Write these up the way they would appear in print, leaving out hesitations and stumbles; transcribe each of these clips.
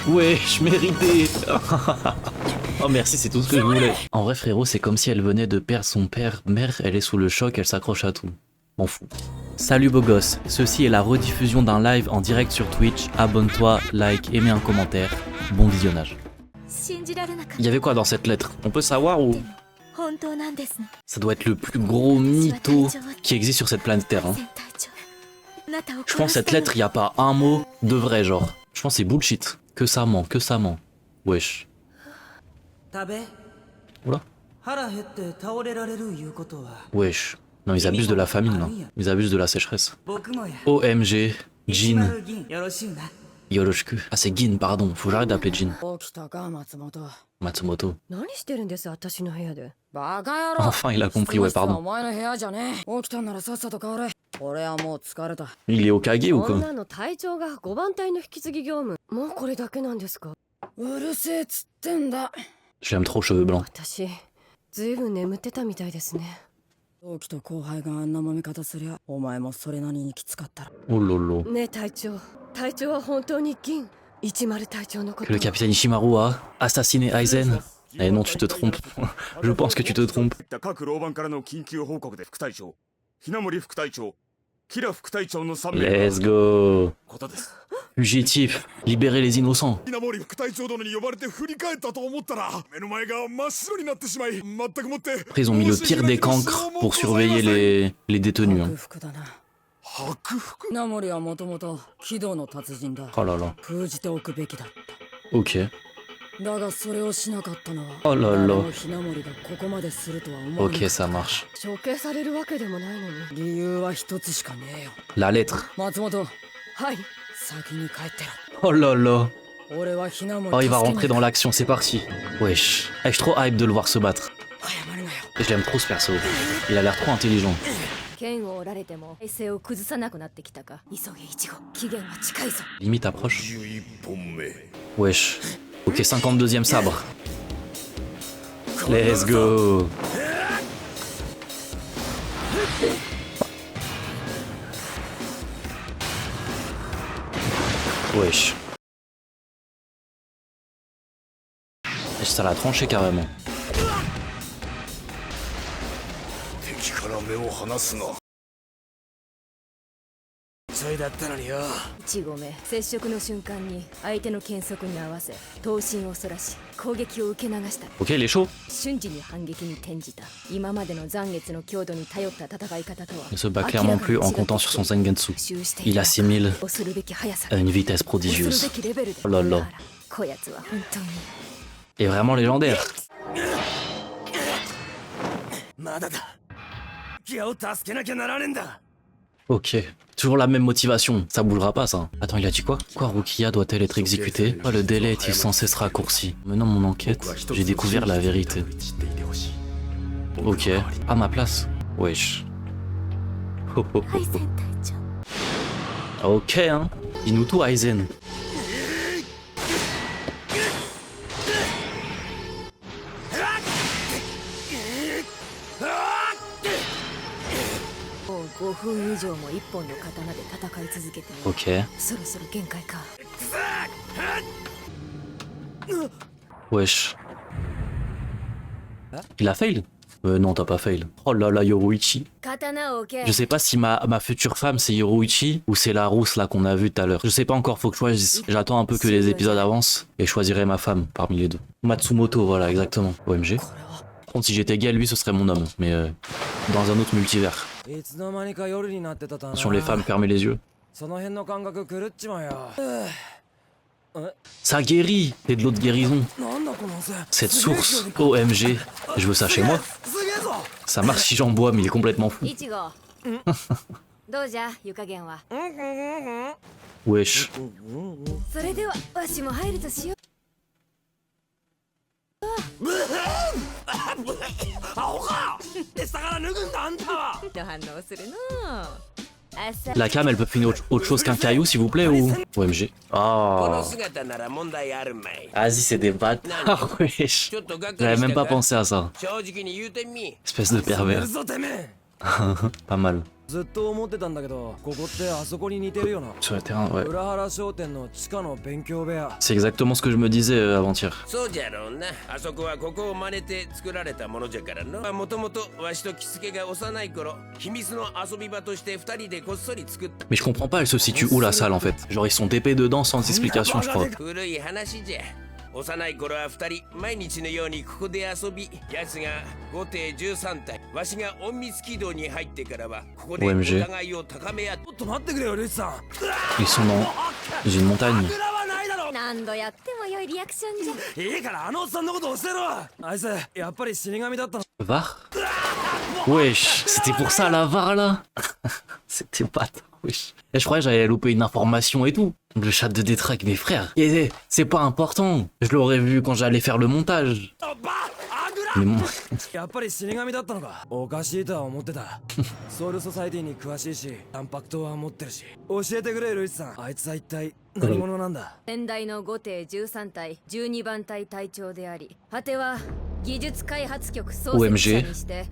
Ouais, je méritais. Oh merci, c'est tout ce que je voulais. En vrai frérot, c'est comme si elle venait de perdre son père. Mère, elle est sous le choc, elle s'accroche à tout. M'en fous. Salut beau gosse, ceci est la rediffusion d'un live en direct sur Twitch. Abonne-toi, like et mets un commentaire. Bon visionnage. Il y avait quoi dans cette lettre? On peut savoir ou... Ça doit être le plus gros mytho qui existe sur cette planète Terre. Hein. Je pense que cette lettre, il n'y a pas un mot de vrai genre. Je pense que c'est bullshit. Que ça ment, que ça ment. Wesh. Oula. Wesh. Non, ils abusent de la famine là. Ils abusent de la sécheresse. OMG. Jin. Yoroshku. Ah, c'est Gin, pardon. Faut que j'arrête d'appeler Jin. Matsumoto. Enfin, il a compris, ouais, pardon. Il est Hokage ou quoi? J'aime trop cheveux blancs. Oh lolo. Que le capitaine Ishimaru a assassiné Aizen. Eh non, tu te trompes. Je pense que tu te trompes. Let's go. Fugitif, libérez les innocents. Après, ils ont mis le pire des cancres pour surveiller les détenus. Hein. Oh là là. Ok. Oh là là. Ok, ça marche. La lettre. Oh là là. Oh, il va rentrer dans l'action, c'est parti. Wesh. Ah, je suis trop hype de le voir se battre. Je l'aime trop ce perso. Il a l'air trop intelligent. Limite approche. Wesh. Ok, 52e sabre. Let's go. Wesh. Et ça l'a tranché carrément. Ok, il est chaud. Il se bat clairement plus en comptant sur son Zangetsu. Il assimile à une vitesse prodigieuse. Oh là là. Et vraiment légendaire. Ok, toujours la même motivation, ça bougera pas ça. Attends, il a dit quoi? Quoi, Rukia doit-elle être exécutée? Oh, le délai est-il censé se raccourci? Menant mon enquête, j'ai découvert la vérité. Ok, à ma place. Wesh. Oh, oh, oh, oh. Ok, hein. Inuto Aizen. Ok. Wesh. Il a fail? Non, t'as pas fail. Oh là là, Yoruichi. Je sais pas si ma future femme c'est Yoruichi ou c'est la rousse là qu'on a vue tout à l'heure. Je sais pas encore, faut que je choisisse. J'attends un peu que les épisodes avancent et je choisirai ma femme parmi les deux. Matsumoto, voilà, exactement. OMG. Par contre, si j'étais gay, lui ce serait mon homme, mais dans un autre multivers. Attention les femmes, fermez les yeux. Ça guérit. C'est de l'eau de guérison. Cette source, OMG. Je veux ça chez moi. Ça marche si j'en bois, mais il est complètement fou. Wesh. La cam, elle peut finir autre chose qu'un caillou, s'il vous plaît, ou... OMG. Oh. Vas-y, c'est des bâtards, wesh. J'avais même pas pensé à ça. Espèce de pervers. Pas mal. ずっと思ってたんだけど、ここってあそこに似てるよな。 Sur le terrain, ouais. 浦原商店の地下の勉強部屋。 C'est exactement ce que je me disais avant-hier. そうじゃろうな。あそこはここを真似て作られたものじゃからの。もともとわしとキスケが幼い頃、秘密の遊び場として二人でこっそり作った。 Mais je comprends pas, elle se situe où la salle en fait? Genre ils sont TP dedans sans explication, je crois. 古い話じゃ。幼い頃は二人毎日のようにここで遊び、奴が5艇13体、わしが隠密軌道に入ってからはここでお OMG 互いを高め合って。ちょっと待ってくれよ、ルイさん。 Ils sont dans une montagne. くらはないだろ。何度やっても良いリアクションじゃ。いいからあのおっさんのこと教えろ。あいつやっぱり死神だったの。 Var? Wesh, c'était pour ça la Var là? C'était pas wesh. Et je croyais que j'allais louper une information et tout. Le chat de Détraque, mes frères. C'est pas important. Je l'aurais vu quand j'allais faire le montage. Mais bon. やっぱり死神だったのか。おかしいとは思ってた。ソウルソサイティに詳しいし、淡白刀は持ってるし。教えてくれ、ルイスさん。あいつは一体何者なんだ。先代の5艇13隊12番隊隊長であり、果ては技術開発局創設者にして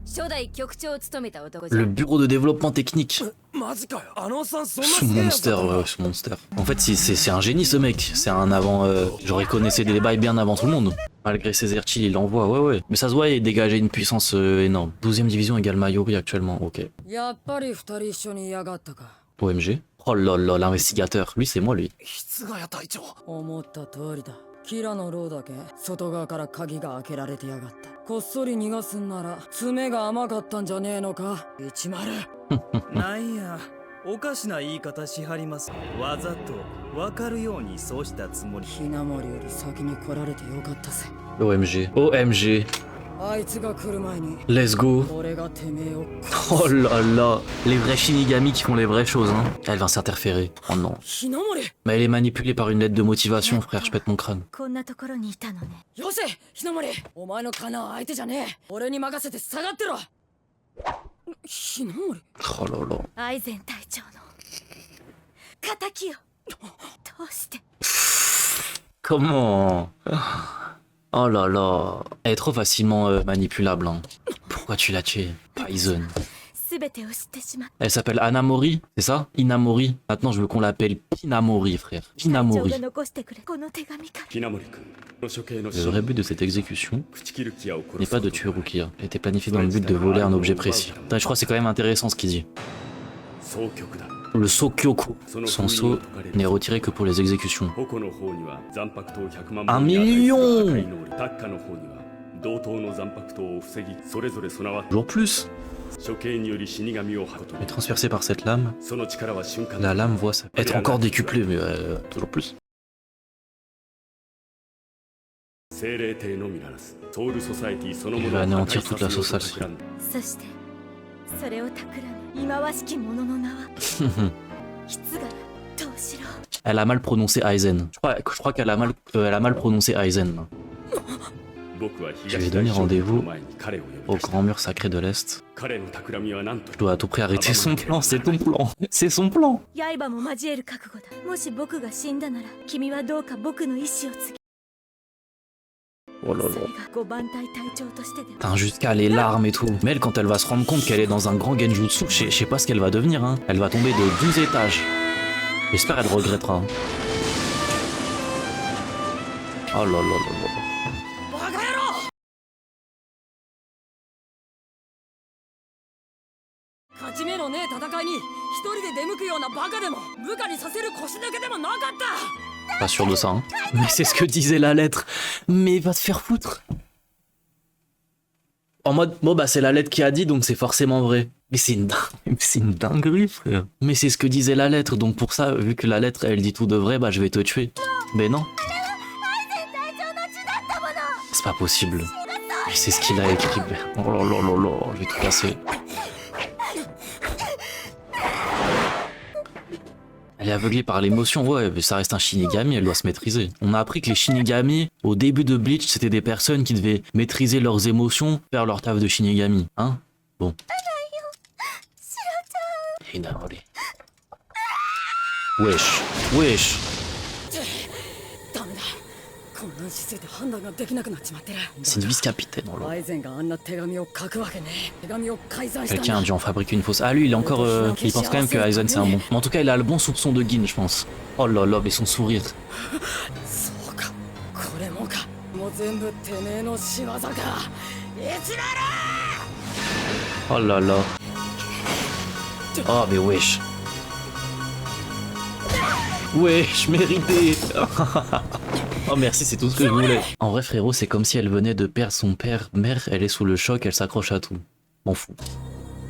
初代局長を務めた男じゃ。 Le bureau de développement technique. マジかよ。あのおっさんそんな Ce すげえやつだ monster, ったの ouais, ce monster. En fait, c'est un génie ce mec. C'est un avant. Genre, il connaissait des bails bien avant tout le monde. Malgré ses airchills, il l'envoie, ouais. Mais ça se voit, il dégageait une puissance énorme. 12ème division égale Mayuri actuellement, ok. やっぱり2人一緒にいやがったか。 OMG. Oh là là, l'investigateur. Lui, c'est moi, lui. 室ヶ谷隊長。思った通りだ。キラのローだけ外側から鍵が開けられてやがった。こっそり逃がすんなら爪が甘かったんじゃねえのか。10。なんや、おかしな言い方しはります。わざと分かるようにそうしたつもり。ひなもりより先に来られてよかったぜ。 OMG. OMG. あいつが来る前に Let's go. 俺がてめえを Oh là là. Les vrais Shinigami qui font les vraies choses, hein. Elle va s'interférer. Oh non. ひなもり。 Mais elle est manipulée par une lettre de motivation, frère. Je pète mon crâne. こんなところにいたのね。よせ、ひなもり。お前のカナは相手じゃねえ。俺に任せて下がってろ。ひなもり。 Oh là là. アイゼン隊長の敵をどうして。 Comment? Oh là là. Elle est trop facilement manipulable, hein. Pourquoi tu l'as tuée? Poison. 全てを知ってしまった。 Elle s'appelle Anamori, c'est ça? Inamori. Maintenant, je veux qu'on l'appelle Pinamori, frère. 隊長 Pinamori. が残してくれ。この手紙から。 Le vrai but de cette exécution n'est pas de tuer Rukia, elle était planifiée dans le but de voler un objet précis. Putain, je crois que c'est quand même intéressant ce qu'il dit. Le Sokyoku. Son sceau n'est retiré que pour les exécutions. 1 million! Toujours plus! Mais transpercé par cette lame, la lame voit ça être encore décuplée, mais toujours plus. Il va anéantir toute la société. そしてそれを企む忌まわしき者の名は筆柄藤四郎。 Elle a mal prononcé Aizen. Je crois qu'elle a mal prononcé Aizen. Je vais donner rendez-vous au grand mur sacré de l'Est. Je dois à tout prix arrêter son plan, c'est ton plan. C'est son plan. 刃も交える覚悟だ。もし僕が死んだなら君はどうか僕の意志を継ぎ。 Oh là そ là. れが5番隊隊長としてでも。 Putain, jusqu'à les larmes et tout. Mais elle, quand elle va se rendre compte qu'elle est dans un grand genjutsu, je sais pas ce qu'elle va devenir, hein. Elle va tomber de 12 étages. J'espère qu'elle regrettera. Hein. Oh là là là là. バカ野郎。勝ち目のねえ戦いに一人で出向くようなバカでも部下にさせる腰抜けでもなかった。 Pas sûr de ça, hein. Mais c'est ce que disait la lettre. Mais va te faire foutre. En mode, bon bah c'est la lettre qui a dit, donc c'est forcément vrai. Mais c'est une dinguerie, frère. Mais c'est ce que disait la lettre, donc pour ça, vu que la lettre, elle dit tout de vrai, bah je vais te tuer. Mais non. C'est pas possible. Mais c'est ce qu'il a écrit. Oh là là là là, je vais tout casser. Elle est aveuglée par l'émotion, ouais, mais ça reste un Shinigami, elle doit se maîtriser. On a appris que les Shinigami, au début de Bleach, c'était des personnes qui devaient maîtriser leurs émotions, faire leur taf de Shinigami, hein. Bon. Hinamori. Wesh, wesh. 混乱しすぎて判断ができなくなっちまってる。 C'est une vice-capitaine. Oh là. アイゼンがあんな手紙を書くわけねえ。手紙を改ざんしたん Quelqu'un a だ。 dû en fabriquer une fausse. Ah lui il est encore... il pense quand même que Aizen c'est un bon. Mais en tout cas il a le bon soupçon de Gin je pense. Oh là là mais son sourire. そうか、これもか。もう全部てめえの仕業か。一郎 Oh là là. Oh mais wesh. Wesh, mérité. Oh merci, c'est tout ce que je voulais. En vrai frérot, c'est comme si elle venait de perdre son père. Mère, elle est sous le choc, elle s'accroche à tout. M'en fous.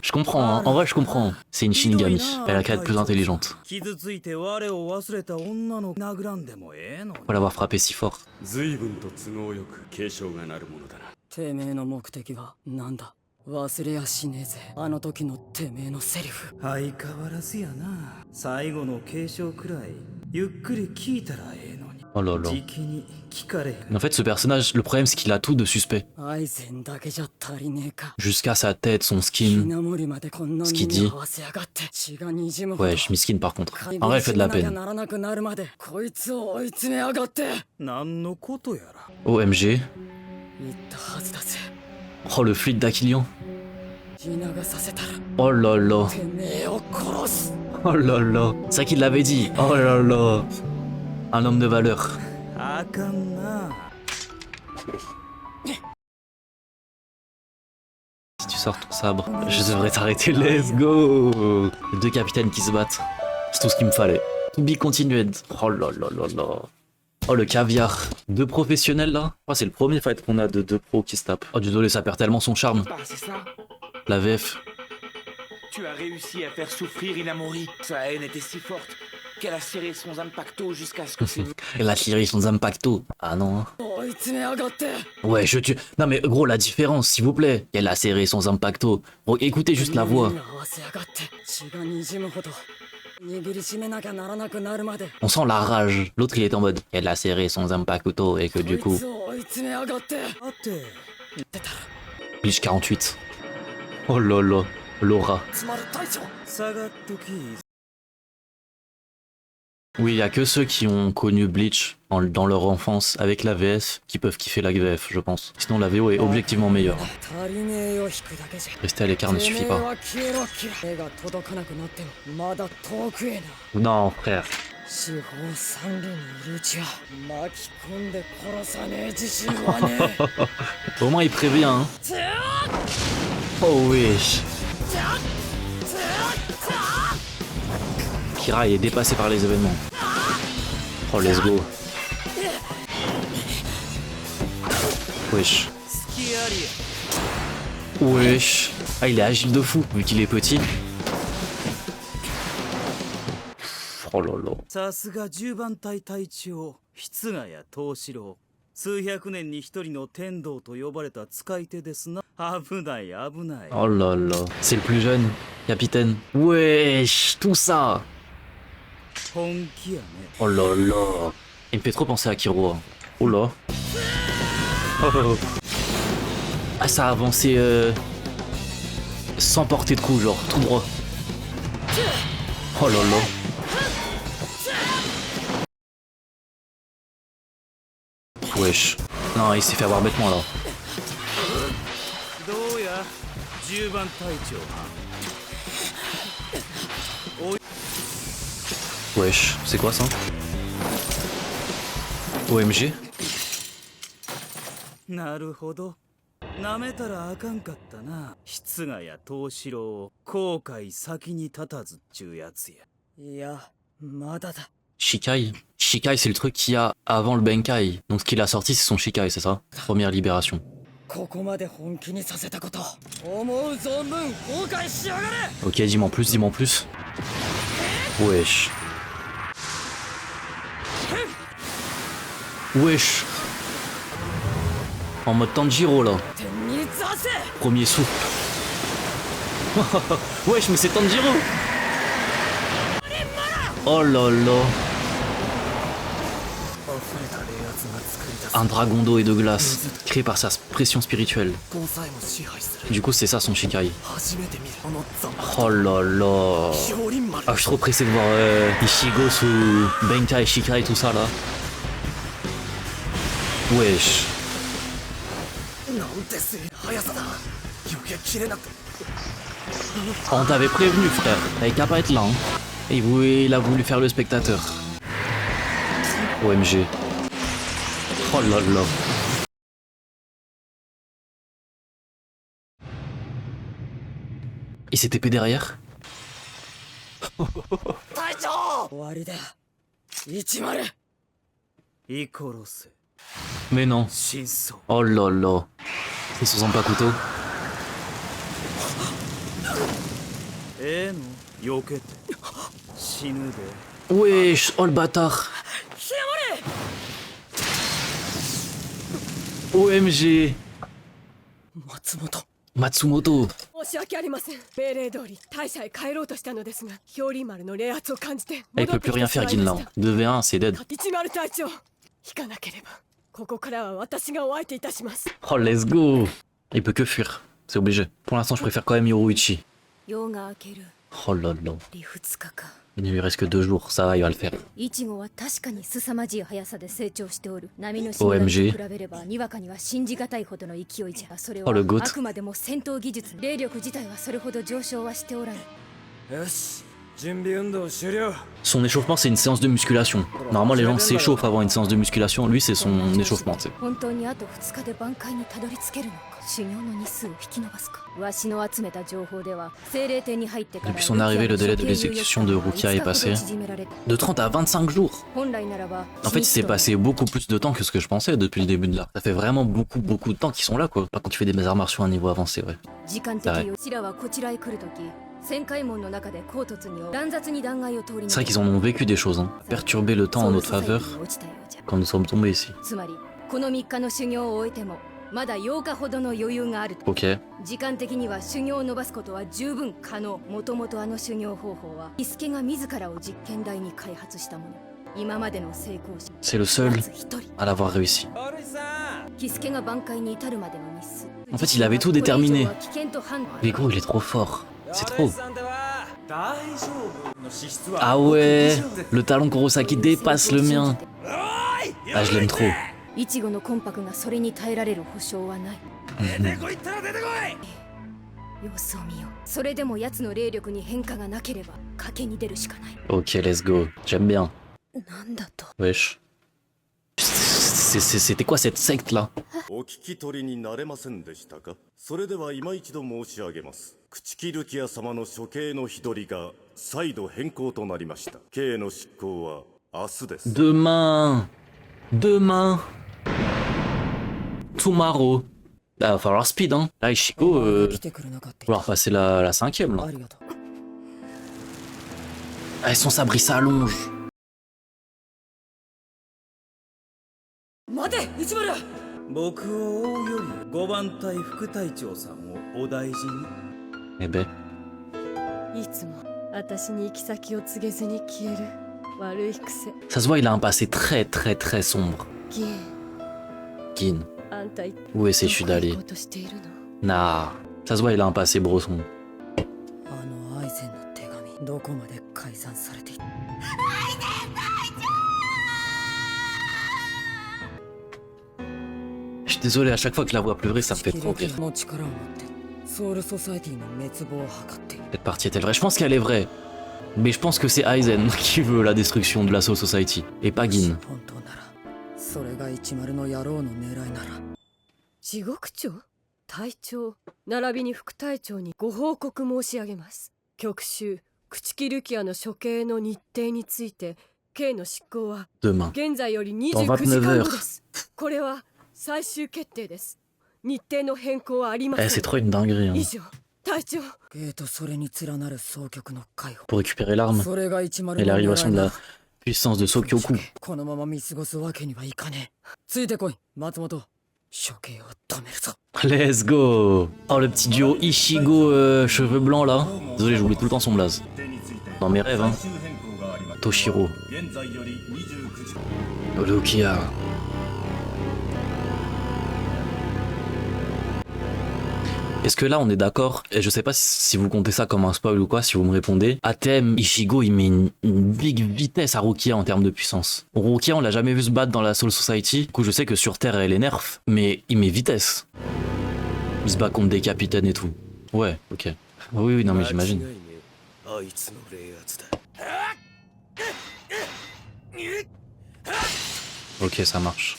Je comprends, hein. En vrai je comprends. C'est une Shinigami, elle a qu'à être plus intelligente. 傷ついて我を忘れた女の殴らんでもええのに。 Faut l'avoir frappé si fort. 随分と都合よく警鐘が鳴るものだな。てめえの目的はなんだ。忘れやしねえぜ。あの時のてめえのセリフ。相変わらずやな。最後の継承くらいゆっくり聞いたらええのに。 Oh là là. 時期に聞かれへん。 Mais en fait ce personnage, le problème c'est qu'il a tout de suspect. アイゼンだけじゃ足りねえか。 Jusqu'à sa tête, son ひ skin. なもりまでこんな Ce に qu'il dit. 合わせやがって血が滲むほど。 Ouais, miskin par contre. En vrai elle fait de la なきゃ peine. ならなくなるまでこいつを追い詰めやがって。何のことやら。 OMG. 言ったはずだぜ。 Oh le fluide d'Aquilian. 血流させたら Oh là là. てめえを殺す。 Oh là là. C'est ça qu'il l'avait dit. Oh là là. Un homme de valeur. あかんな。 Si tu sors ton sabre, je devrais t'arrêter. Let's go. Les deux capitaines qui se battent. C'est tout ce qu'il me fallait. To be continued. Oh là là là là. Oh le caviar. Deux professionnels là. Oh c'est le premier fight qu'on a de deux pros qui se tapent. Oh désolé, ça perd tellement son charme. Ah, c'est ça. La VF. Tu as réussi à faire souffrir Inamori. Sa haine était si forte qu'elle a serré son impacto jusqu'à ce que ses... Elle a tiré son impacto. Ah non. Hein. 追い詰めやがって。 Ouais, je tue. Non mais gros, la différence, s'il vous plaît. Elle a serré son impacto. Gros, écoutez juste la voix. 合わせやがって血が滲むほど握りしめなきゃならなくなるまで。 On sent la rage. L'autre il est en mode. Elle a serré son impacto et que du こい coup. つを追い詰めやがって。だって言ってたら Bleach 48. Oh là là. Laura. つまる隊長。下がっとき。 Oui, il y a que ceux qui ont connu Bleach dans leur enfance avec la VF qui peuvent kiffer la VF, je pense. Sinon la VO est objectivement meilleure. 足りねえよ引くだけじゃ。 Rester à l'écart ne てめ suffit え pas. は消えろキラ。手が届かなくなってもまだ遠くへな。 Non, frère. 四方三里にいるうちは巻き込んで殺さねえ自信はねえ。 Au moins il prévient, hein. Oh wesh. Kira est dépassé par les événements. Oh let's go. Wesh. Wesh. Ah il est agile de fou vu qu'il est petit. Oh là là. さすが10番隊隊長筆ヶ谷藤四郎。数百年に一人の天道と呼ばれた使い手ですな。危ない危ない。 Oh là là. C'est le plus jeune. Capitaine. Wesh. Tout ça. 本気やね。 Oh là là. Il me fait trop penser à Kiro. Oh là. Oh. Ah ça a avancé sans porter de coup genre tout droit. Oh là là. Wesh. Non il s'est fait avoir bêtement là. どうや10番隊長。 Wesh. C'est quoi ça? OMG? なるほど。なめたらあかんかったな。筆ヶ谷藤四郎後悔先に立たずっちゅうやつや。いやまだだ。 Shikai? Shikai c'est le truc qu'il y a avant le Benkai. Donc ce qu'il a sorti c'est son Shikai, c'est ça? Première libération. ここまで本気にさせたこと思う存分後悔しやがれ。 Ok, dis-moi en plus, dis-moi en plus. Wesh. Wesh. En mode Tanjiro là. 天に座せ。 Premier souffle. Wesh, mais c'est Tanjiro. Oh là là. Un dragon d'eau et de glace, créé par sa pression spirituelle. Du coup, c'est ça son Shikai. Oh là là. Ah, je suis trop pressé de voir Ichigo sous Benkai, Shikai, tout ça là. Wesh. なんてすげえ速さだ。余計切れなくて。 On t'avait prévenu, frère. T'avais qu'à pas être là. Hein. Et il a voulu faire le spectateur. OMG. Oh là là. Il s'est TP derrière. 隊長。終わりだ。10。イコロセ Mais non. 真相 Oh là là. C'est son pas couteau. の避けて死ぬで Wesh. Oh le bâtard. OMG. 松本。 Matsumoto. 申し訳ありません。命令通り大社へ帰ろうとしたのですが、ヒョウリン丸の冷圧を感じて Il peut plus rien faire, Ginlan. 2v1, c'est dead. 10隊長、引かなければここからは私がお相手いたします。 Oh, let's go. Il peut que fuir. C'est obligé. Pour l'instant, je préfère quand même Yoruichi. 夜が明ける。 Oh là là. 2日か。 Il ne lui reste que 2 jours. Ça va, il va le faire. イチゴは確かに凄まじい速さで成長しておる。波の OMG と比べればにわかには信じがたいほどの勢いじゃ。それは Oh, le goat. あくまでも戦闘技術、霊力自体はそれほど上昇はしておらぬ。よし、準備運動終了。 Son échauffement, c'est une séance de musculation. Normalement, les gens s'échauffent avant une séance de musculation. Lui, c'est son échauffement, tu sais. 本当にあと2日で挽回にたどり着けるのか。修行の日数を引き延ばすか。わしの集めた情報では精霊店に入ってから Depuis son arrivée, le délai de l'exécution de Rukia est passé de 30 à 25 jours. 本来ならば En fait, il s'est passé beaucoup plus de temps que ce que je pensais depuis le début de l'art. Ça fait vraiment beaucoup de temps qu'ils sont là, quoi. Pas quand tu fais des arts martiaux à un niveau avancé, ouais. 時間的よ。シラはこちらへ来るとき、旋回門の中でコートツに乱雑に断崖を通り C'est vrai qu'ils en ont vécu des choses, hein. Perturber le temps en notre faveur quand nous sommes tombés ici. つまりこの3日の修行を終えてもまだ8日ほどの余裕がある。 Ok. 時間的には修行を伸ばすことは十分可能。もともとあの修行方法はキスケが自らを実験台に開発したもの。今までの成功者 C'est le seul まず一人。 à l'avoir réussi. オルさん。キスケが挽回に至るまでの日数。 En fait, il avait tout déterminé. これ以上は危険と判断。 Mais gros, il est trop fort. C'est trop. さんでは大丈夫の資質は。 Ah ouais, le talent Kurosaki dépasse le mien. Ah, je l'aime trop. イチゴの魂魄がそれに耐えられる保証はない。出てこいったら出てこい。様子を見よう。それでも奴の霊力に変化がなければ賭けに出るしかない。 Ok, let's go. J'aime bien. なんだと。 Wesh. C'était quoi cette secte là? お聞き取りになれませんでしたか。それでは今一度申し上げます。朽木ルキア様の処刑の日取りが再度変更となりました。刑の執行は明日です。 Demain. Demain. Tomorrow. Là, va falloir speed, hein. Là, Ishiko, 来てくれなかった。 va falloir passer la 5ème là. ありがとう。 Ah, son sabre il s'allonge. 待て、10。僕を追うより5番隊副隊長さんをお大事に。 Eh ben. いつも私に行き先を告げずに消える悪い癖。 Ça se voit, il a un passé très sombre. ギン、 Gin. あんた一 Où essaie-tu 体 d'aller? 行こうとしているの。 Nah. Ça se voit, il a un passé brosson. あのアイゼンの手紙、どこまで改ざんされていた。 Je suis désolé, à chaque fois que je la vois pleurer, ça me fait trop rire. の力を持ってソウルソサエティの滅亡を図っている。 Cette partie est-elle vraie? Je pense qu'elle est vraie. Mais je pense que c'est Aizen qui veut la destruction de la Soul Society. Et pas Gin. 本当ならそれが10の野郎の狙いなら。地獄長、隊長並びに副隊長にご報告申し上げます。極州朽木ルキアの処刑の日程について刑の執行は Demain. 現在よりdans 29時 29間 heures. 後です。これは最終決定です。日程の変更はありま Eh, せ c'est ん。 trop une dinguerie, hein. 以上、隊長。ゲートそれに連なる総局の解放。 Pour récupérer l'arme それが10の et l'arrivation de 狙い la な。 puissance de Sokyoku. このまま見過ごすわけにはいかねえ。ついてこい、松本。処刑を止めるぞ。 Let's go. Oh, le petit duo Ishigo cheveux blancs là. Désolé, j'oublie tout le temps son blaze. Dans mes rêves, hein. Toshiro. Lukia. Est-ce que là on est d'accord, et je sais pas si vous comptez ça comme un spoil ou quoi, si vous me répondez, ATM, Ichigo il met une big vitesse à Rukia en termes de puissance. Rukia on l'a jamais vu se battre dans la Soul Society, du coup je sais que sur Terre elle est nerf, mais il met vitesse. Il se bat contre des capitaines et tout. Ouais, ok. Oui, oui, non mais j'imagine. Ok, ça marche.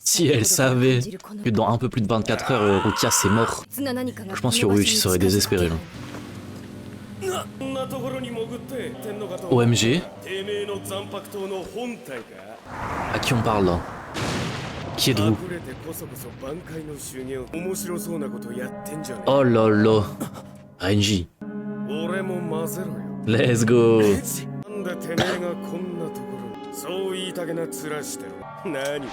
Si elle savait que dans un peu plus de 24 heures, Rukia c'est mort, je pense que Yoruichi serait désespéré là. OMG. À qui on parle là? Qui êtes-vous? Oh là là. Renji. Let's go. そう言いたげな面してる。何？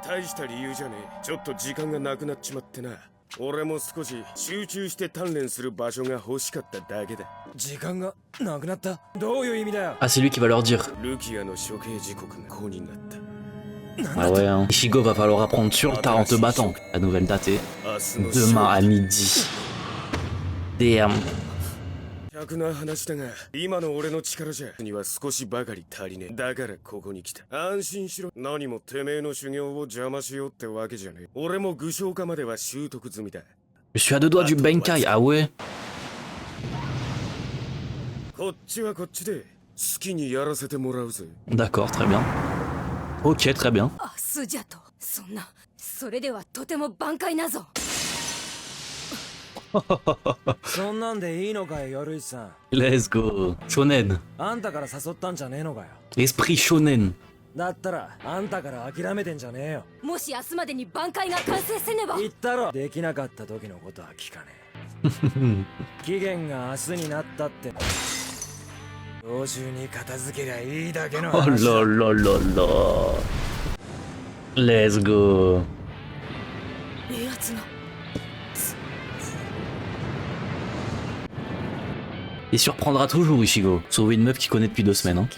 大した理由じゃねえ。ちょっと時間がなくなっちまってな。俺も少し集中して鍛錬する場所が欲しかっただけだ。時間がなくなった？どういう意味だよ。 Ah, c'est lui qui va leur dire. ルキアの処刑時刻がこうになった。 Ah ouais, hein. Ichigo va falloir apprendre sur le tas en te battant. La nouvelle date est demain à midi. Damn. 100な話だが、今の俺の力じゃには少しばかり足りねえ。だからここに来た。安心しろ。何もてめえの修行を邪魔しようってわけじゃねえ。俺も具象化までは習得済みだ。Je suis à deux doigts du Benkai, ah ouais. こっちはこっちで好きにやらせてもらうぜ。 D'accord, très bien. Ok, très bien. スジャト、そんな、それではとても挽回なぞ。そんなんでいいのかよ、夜市さん。 Let's go. Shonen. あんたから誘ったんじゃねえのかよ。 Esprit shonen. だったらあんたから諦めてんじゃねえよ。もし明日までに挽回が完成せねば。言ったろ。できなかった時のことは聞かねえ。期限が明日になったって。今週に片付けりゃいいだけの Oh 話だ。 là là là là. Let's go. 冷圧が。 Il surprendra toujours Ichigo. Sauver une meuf qu'il connaît depuis 2 semaines, hein.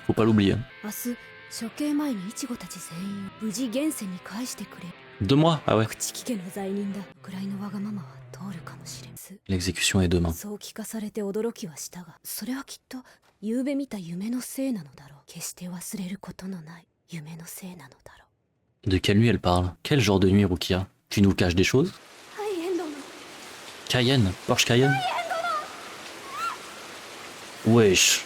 Faut pas l'oublier. 明日、処刑前にイチゴたち全員無事現世に返してくれ。 2 mois, ah ouais. 朽木家の罪人だ。くらいのわがままは通るかもしれん。 L'exécution est demain. そう聞かされて驚きはしたが、それはきっと夕べ見た夢のせいなのだろう。決して忘れることのない夢のせいなのだろう。 De quelle nuit elle parle? Quel genre de nuit, Rukia? Tu nous caches des choses? はい、エンドの。 Cayenne? Porsche Cayenne? Wesh.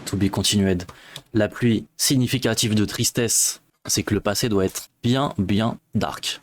To be continued. La pluie significative de tristesse, c'est que le passé doit être bien dark.